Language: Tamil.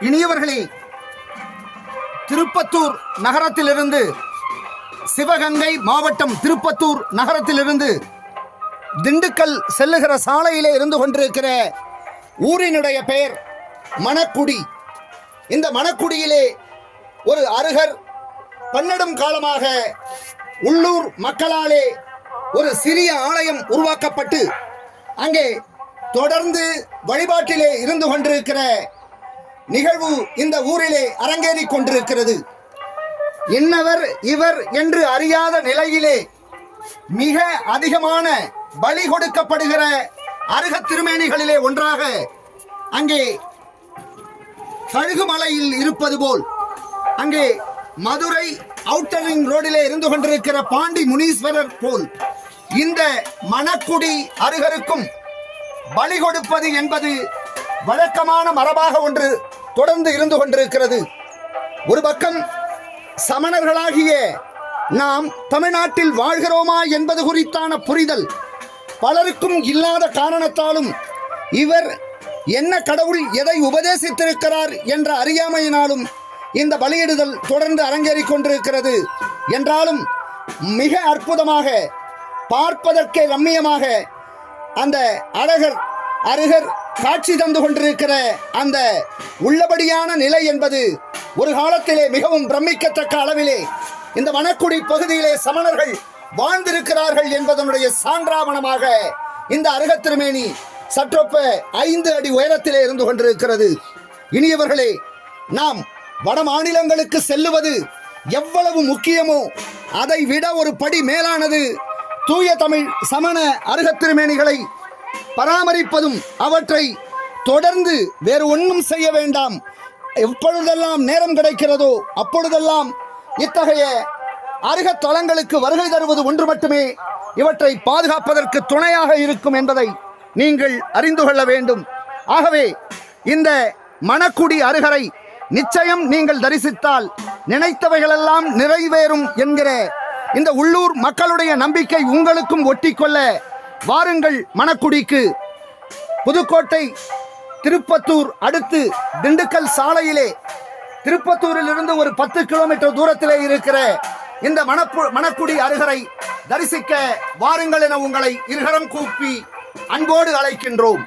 இனியவர்களே, திருப்பத்தூர் நகரத்திலிருந்து, சிவகங்கை மாவட்டம் திருப்பத்தூர் நகரத்திலிருந்து திண்டுக்கல் செல்லுகிற சாலையிலே இருந்து கொண்டிருக்கிற ஊரினுடைய பெயர் மணக்குடி. இந்த மணக்குடியிலே ஒரு அருகர் பன்னெடும் காலமாக உள்ளூர் மக்களாலே ஒரு சிறிய ஆலயம் உருவாக்கப்பட்டு அங்கே தொடர்ந்து வழிபாட்டிலே இருந்து கொண்டிருக்கிற நிகழ்வு இந்த ஊரிலே அரங்கேறி கொண்டிருக்கிறது. என்னவர் இவர் என்று அறியாத நிலையிலே மிக அதிகமான பலி கொடுக்கப்படுகிற அருக திருமேனிகளிலே ஒன்றாக அங்கே கழுகுமலையில் இருப்பது போல் அங்கே மதுரை அவுட்டர் ரிங் ரோடிலே இருந்து கொண்டிருக்கிற பாண்டி முனீஸ்வரர் போல் இந்த மணக்குடி அருகருக்கும் பலி கொடுப்பது என்பது வழக்கமான மரபாக ஒன்று தொடர்ந்து இருந்து கொண்டிருக்கிறது. ஒரு பக்கம் சமணர்களாகிய நாம் தமிழ்நாட்டில் வாழ்கிறோமா என்பது குறித்தான புரிதல் பலருக்கும் இல்லாத காரணத்தாலும் இவர் என்ன கடவுள் எதை உபதேசித்திருக்கிறார் என்ற அறியாமையினாலும் இந்த பலியிடுதல் தொடர்ந்து அரங்கேறிக் கொண்டிருக்கிறது. என்றாலும் மிக அற்புதமாக, பார்ப்பதற்கே ரம்மியமாக அந்த அருகர் காட்சி தந்து கொண்டிருக்கிற அந்த உள்ளபடியான நிலை என்பது ஒரு காலத்திலே மிகவும் பிரமிக்கத்தக்க அளவிலே இந்த மணக்குடி பகுதியிலே சமணர்கள் வாழ்ந்திருக்கிறார்கள் என்பதனுடைய சான்றாவணமாக இந்த அருக திருமேனி சற்றொப்ப 5 அடி உயரத்திலே இருந்து கொண்டிருக்கிறது. இனியவர்களே, நாம் வட மாநிலங்களுக்கு செல்லுவது எவ்வளவு முக்கியமோ அதை விட ஒரு படி மேலானது தூய தமிழ் சமண அருக திருமேனிகளை பராமரிப்பதும் அவற்றை தொடர்ந்து வேறு ஒன்றும் செய்ய வேண்டாம். எப்பொழுதெல்லாம் நேரம் கிடைக்கிறதோ அப்பொழுதெல்லாம் இத்தகைய அருக தலங்களுக்கு வருகை தருவது ஒன்று மட்டுமே இவற்றை பாதுகாப்பதற்கு துணையாக இருக்கும் என்பதை நீங்கள் அறிந்து கொள்ள வேண்டும். ஆகவே இந்த மணக்குடி அருகரை நிச்சயம் நீங்கள் தரிசித்தால் நினைத்தவைகளெல்லாம் நிறைவேறும் என்கிற இந்த உள்ளூர் மக்களுடைய நம்பிக்கை உங்களுக்கும் ஒட்டிக்கொள்ள வாருங்கள் மணக்குடிக்கு. புதுக்கோட்டை திருப்பத்தூர் அடுத்து திண்டுக்கல் சாலையிலே திருப்பத்தூரில் இருந்து ஒரு 10 கிலோமீட்டர் தூரத்திலே இருக்கிற இந்த மணக்குடி அருகரை தரிசிக்க வாருங்கள் என உங்களை இருகரம் கூப்பி அன்போடு அழைக்கின்றோம்.